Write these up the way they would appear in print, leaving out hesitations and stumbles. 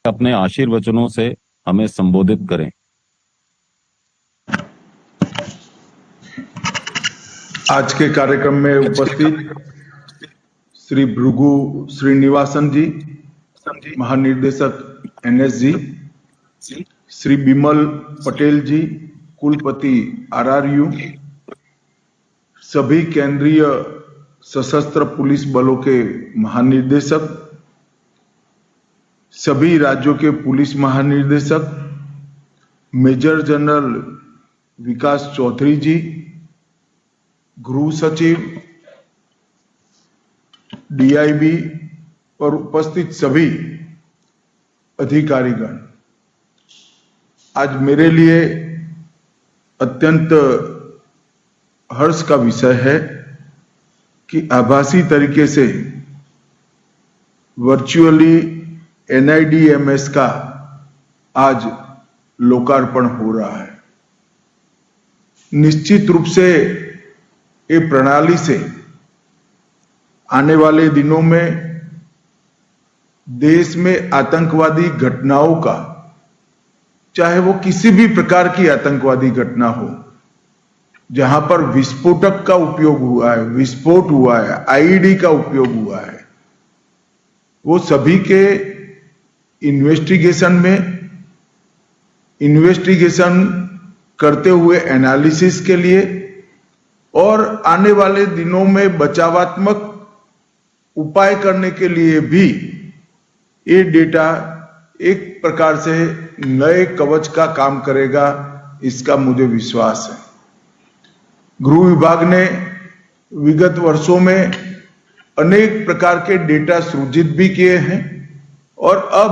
अपने आशीर्वचनों से हमें संबोधित करें। आज के कार्यक्रम में उपस्थित श्री भृगु श्रीनिवासन जी, महानिर्देशक एनएसजी, श्री बिमल पटेल जी, कुलपति आरआरयू, सभी केंद्रीय सशस्त्र पुलिस बलों के महानिर्देशक, सभी राज्यों के पुलिस महानिर्देशक, मेजर जनरल विकास चौधरी जी, गृह सचिव, डीआईबी और उपस्थित सभी अधिकारीगण, आज मेरे लिए अत्यंत हर्ष का विषय है कि आभासी तरीके से वर्चुअली एनआईडीएमएस का आज लोकार्पण हो रहा है। निश्चित रूप से ये प्रणाली से आने वाले दिनों में देश में आतंकवादी घटनाओं का, चाहे वो किसी भी प्रकार की आतंकवादी घटना हो, जहां पर विस्फोटक का उपयोग हुआ है, विस्फोट हुआ है, आईईडी का उपयोग हुआ है, वो सभी के इन्वेस्टिगेशन करते हुए एनालिसिस के लिए और आने वाले दिनों में बचावात्मक उपाय करने के लिए भी ये डेटा एक प्रकार से नए कवच का काम करेगा, इसका मुझे विश्वास है। गृह विभाग ने विगत वर्षों में अनेक प्रकार के डेटा सृजित भी किए हैं और अब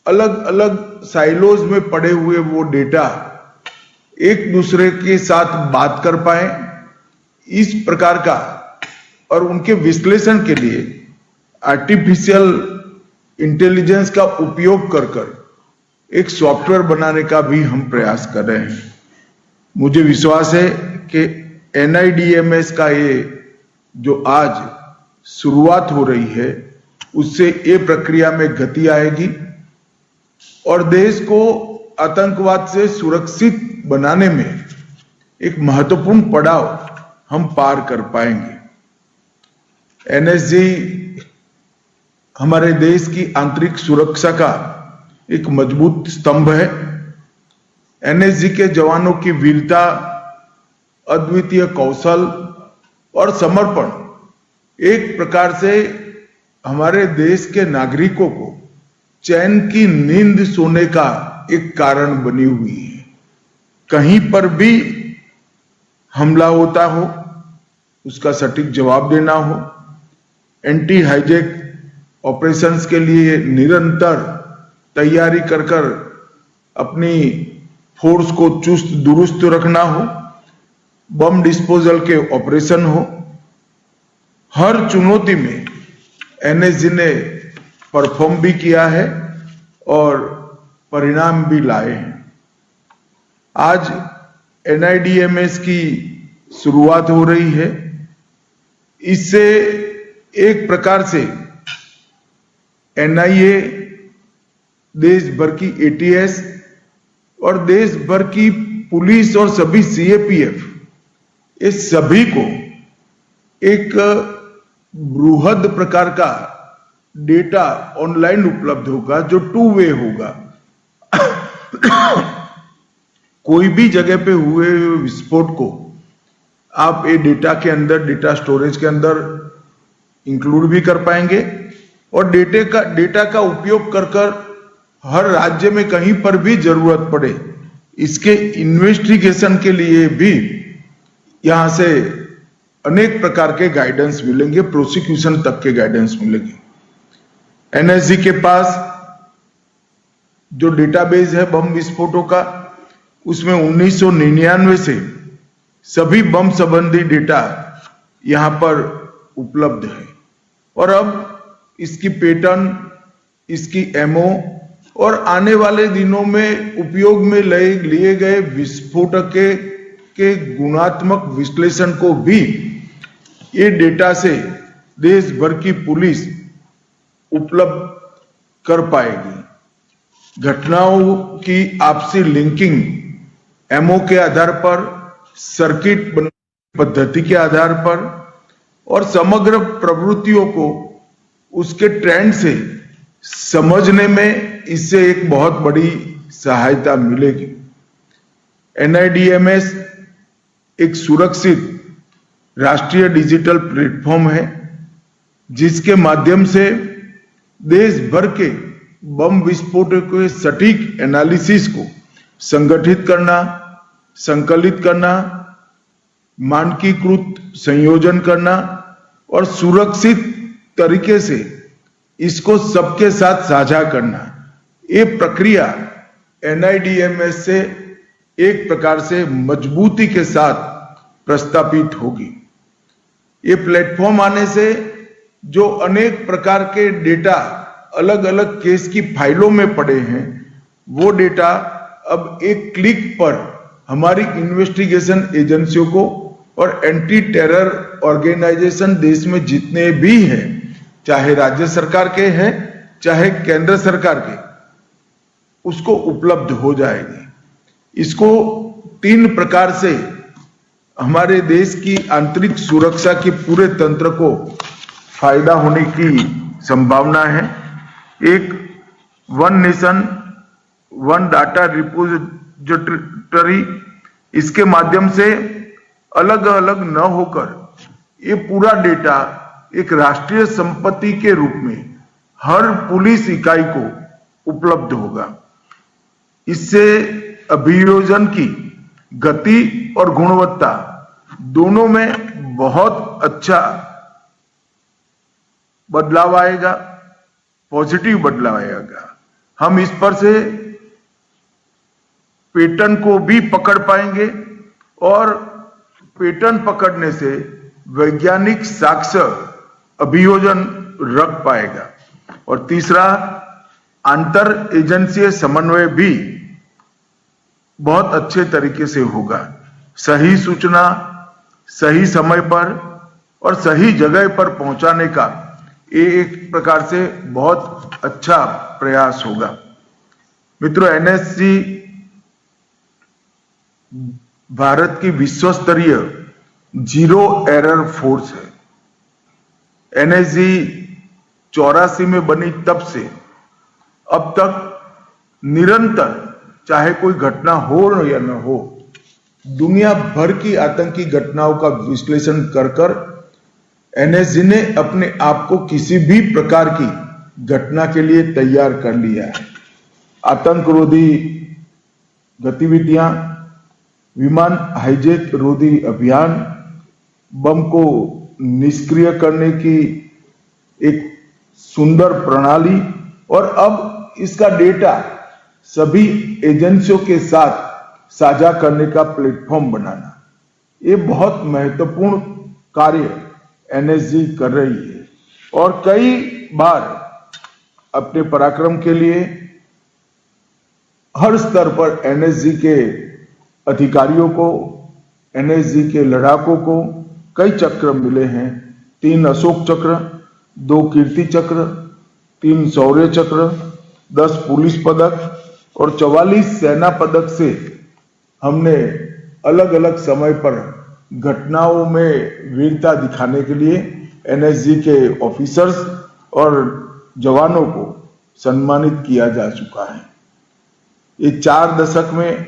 अलग अलग साइलोज में पड़े हुए वो डेटा एक दूसरे के साथ बात कर पाए, इस प्रकार का और उनके विश्लेषण के लिए आर्टिफिशियल इंटेलिजेंस का उपयोग कर एक सॉफ्टवेयर बनाने का भी हम प्रयास कर रहे हैं। मुझे विश्वास है कि एनआईडीएमएस का ये जो आज शुरुआत हो रही है, उससे ये प्रक्रिया में गति आएगी और देश को आतंकवाद से सुरक्षित बनाने में एक महत्वपूर्ण पड़ाव हम पार कर पाएंगे। एनएसजी हमारे देश की आंतरिक सुरक्षा का एक मजबूत स्तंभ है। एनएसजी के जवानों की वीरता, अद्वितीय कौशल और समर्पण एक प्रकार से हमारे देश के नागरिकों को चैन की नींद सोने का एक कारण बनी हुई है। कहीं पर भी हमला होता हो, उसका सटीक जवाब देना हो, एंटी हाईजैक ऑपरेशंस के लिए निरंतर तैयारी कर अपनी फोर्स को चुस्त दुरुस्त रखना हो, बम डिस्पोजल के ऑपरेशन हो, हर चुनौती में एनएसजी ने परफॉर्म भी किया है और परिणाम भी लाए हैं। आज एनआईडीएमएस की शुरुआत हो रही है। इससे एक प्रकार से एनआईए, देश भर की एटीएस और देश भर की पुलिस और सभी सीएपीएफ, इस सभी को एक बृहद प्रकार का डेटा ऑनलाइन उपलब्ध होगा जो 2 वे होगा। कोई भी जगह पे हुए विस्फोट को आप ये डेटा के अंदर, डेटा स्टोरेज के अंदर इंक्लूड भी कर पाएंगे और डेटा का उपयोग कर हर राज्य में कहीं पर भी जरूरत पड़े, इसके इन्वेस्टिगेशन के लिए भी यहां से अनेक प्रकार के गाइडेंस मिलेंगे, प्रोसिक्यूशन तक के गाइडेंस मिलेंगे। एनएसजी के पास जो डेटाबेस है बम विस्फोटों का, उसमें 1999 से सभी बम संबंधी डेटा यहां पर उपलब्ध है और अब इसकी पैटर्न, इसकी एमओ और आने वाले दिनों में उपयोग में लिए गए विस्फोटक के गुणात्मक विश्लेषण को भी ये डेटा से देश भर की पुलिस उपलब्ध कर पाएगी। घटनाओं की आपसी लिंकिंग एमओ के आधार पर, सर्किट पद्धति के आधार पर और समग्र प्रवृत्तियों को उसके ट्रेंड से समझने में इससे एक बहुत बड़ी सहायता मिलेगी। एनआईडीएमएस एक सुरक्षित राष्ट्रीय डिजिटल प्लेटफॉर्म है जिसके माध्यम से देश भर के बम विस्फोटों के सटीक एनालिसिस को संगठित करना, संकलित करना, मानकीकृत संयोजन करना और सुरक्षित तरीके से इसको सबके साथ साझा करना, ये प्रक्रिया एनआईडीएमएस से एक प्रकार से मजबूती के साथ प्रस्तापित होगी। ये प्लेटफॉर्म आने से जो अनेक प्रकार के डेटा अलग अलग केस की फाइलों में पड़े हैं, वो डेटा अब एक क्लिक पर हमारी इन्वेस्टिगेशन एजेंसियों को और एंटी टेरर ऑर्गेनाइजेशन देश में जितने भी हैं, चाहे राज्य सरकार के हैं चाहे केंद्र सरकार के, उसको उपलब्ध हो जाएगी। इसको 3 प्रकार से हमारे देश की आंतरिक सुरक्षा के पूरे तंत्र को फायदा होने की संभावना है। एक one nation one data repository, इसके माध्यम से अलग अलग न होकर ये पूरा डेटा एक राष्ट्रीय संपत्ति के रूप में हर पुलिस इकाई को उपलब्ध होगा। इससे अभियोजन की गति और गुणवत्ता दोनों में बहुत अच्छा बदलाव आएगा, पॉजिटिव बदलाव आएगा। हम इस पर से पैटर्न को भी पकड़ पाएंगे और पैटर्न पकड़ने से वैज्ञानिक साक्ष्य अभियोजन रख पाएगा। और तीसरा, अंतर एजेंसी समन्वय भी बहुत अच्छे तरीके से होगा। सही सूचना सही समय पर और सही जगह पर पहुंचाने का ये एक प्रकार से बहुत अच्छा प्रयास होगा। मित्रों, एनएसजी भारत की विश्व स्तरीय जीरो एरर फोर्स है। एनएसजी 84 में बनी तब से अब तक निरंतर, चाहे कोई घटना हो या न हो, दुनिया भर की आतंकी घटनाओं का विश्लेषण कर एनएसजी ने अपने आप को किसी भी प्रकार की घटना के लिए तैयार कर लिया है। आतंकरोधी गतिविधियां, विमान हाईजैक रोधी अभियान, बम को निष्क्रिय करने की एक सुंदर प्रणाली और अब इसका डेटा सभी एजेंसियों के साथ साझा करने का प्लेटफॉर्म बनाना, ये बहुत महत्वपूर्ण कार्य एनएसजी कर रही है। और कई बार अपने पराक्रम के लिए हर स्तर पर एनएसजी के अधिकारियों को, एनएसजी के लड़ाकों को कई चक्र मिले हैं। 3 अशोक चक्र, 2 कीर्ति चक्र, 3 शौर्य चक्र, 10 पुलिस पदक और 44 सेना पदक से हमने अलग अलग समय पर घटनाओं में वीरता दिखाने के लिए एनएसजी के ऑफिसर्स और जवानों को सम्मानित किया जा चुका है। ये 4 दशक में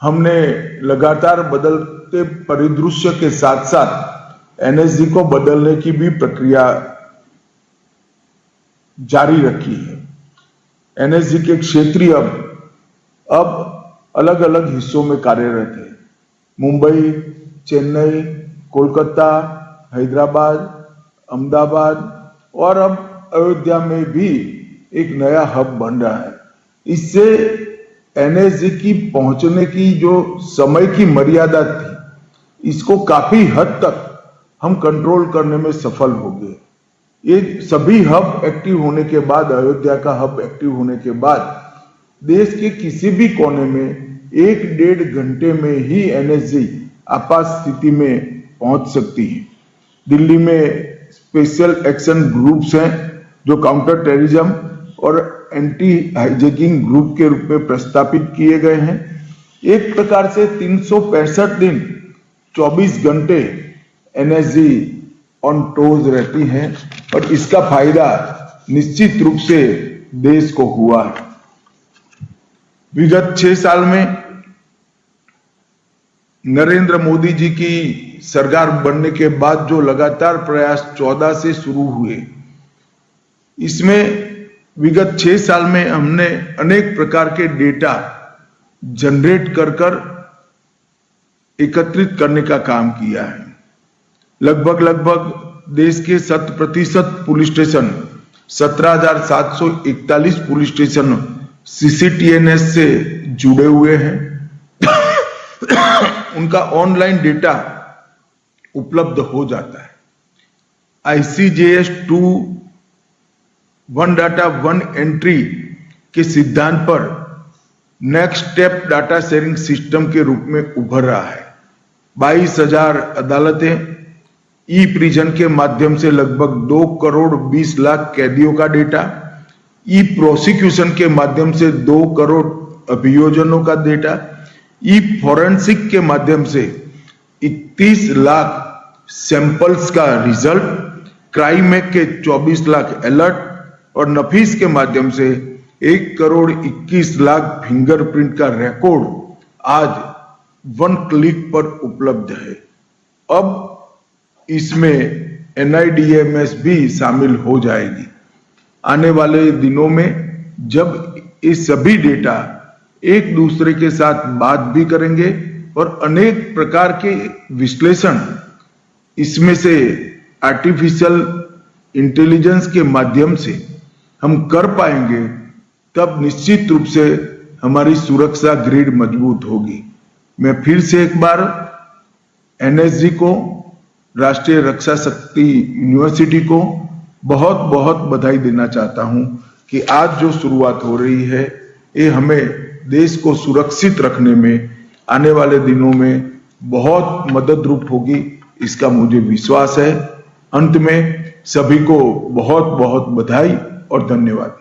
हमने लगातार बदलते परिदृश्य के साथ साथ एनएसजी को बदलने की भी प्रक्रिया जारी रखी है। एनएसजी के क्षेत्रीय अब अलग अलग हिस्सों में कार्यरत है। मुंबई, चेन्नई, कोलकाता, हैदराबाद, अहमदाबाद और अब अयोध्या में भी एक नया हब बन रहा है। इससे एनएसजी की पहुंचने की जो समय की मर्यादा थी, इसको काफी हद तक हम कंट्रोल करने में सफल हो गए। ये सभी हब एक्टिव होने के बाद, अयोध्या का हब एक्टिव होने के बाद, देश के किसी भी कोने में 1-1.5 घंटे में ही एनएसजी आपात स्थिति में पहुंच सकती है। दिल्ली में स्पेशल एक्शन ग्रुप्स हैं जो काउंटर टेररिज्म और एंटी हाईजैकिंग ग्रुप के रूप में प्रस्तापित किए गए हैं। एक प्रकार से 365 दिन 24 घंटे एनएसजी ऑन टोज रहती है और इसका फायदा निश्चित रूप से देश को हुआ है। विगत 6 साल में नरेंद्र मोदी जी की सरकार बनने के बाद जो लगातार प्रयास 14 से शुरू हुए, इसमें विगत 6 साल में हमने अनेक प्रकार के डेटा जनरेट कर एकत्रित करने का काम किया है। लगभग देश के 100% police station 17,741 police station CCTNS से जुड़े हुए हैं। उनका ऑनलाइन डेटा उपलब्ध हो जाता है। ICJS 2 one data one entry के सिद्धांत पर next step data sharing system के रूप में उभर रहा है। 22,000 अदालतें ई प्रिजन के माध्यम से लगभग 2 करोड़ 20 लाख कैदियों का डेटा, ई प्रोसिक्यूशन के माध्यम से 2 करोड़ अभियोजनों का डेटा, ई फॉरेंसिक के माध्यम से 31 लाख सैंपल्स का रिजल्ट, क्राइमेक के 24 लाख अलर्ट और नफीस के माध्यम से 1 करोड़ 21 लाख फिंगरप्रिंट का रिकॉर्ड आज 1 क्लिक पर उपलब्ध है। अब इसमें NIDMS भी शामिल हो जाएगी। आने वाले दिनों में जब ये सभी डेटा एक दूसरे के साथ बात भी करेंगे और अनेक प्रकार के विश्लेषण इसमें से आर्टिफिशियल इंटेलिजेंस के माध्यम से हम कर पाएंगे, तब निश्चित रूप से हमारी सुरक्षा ग्रिड मजबूत होगी। मैं फिर से एक बार NSG को, राष्ट्रीय रक्षा शक्ति यूनिवर्सिटी को बहुत बहुत बधाई देना चाहता हूं कि आज जो शुरुआत हो रही है ये हमें देश को सुरक्षित रखने में आने वाले दिनों में बहुत मदद रूप होगी, इसका मुझे विश्वास है। अंत में सभी को बहुत बहुत बधाई और धन्यवाद।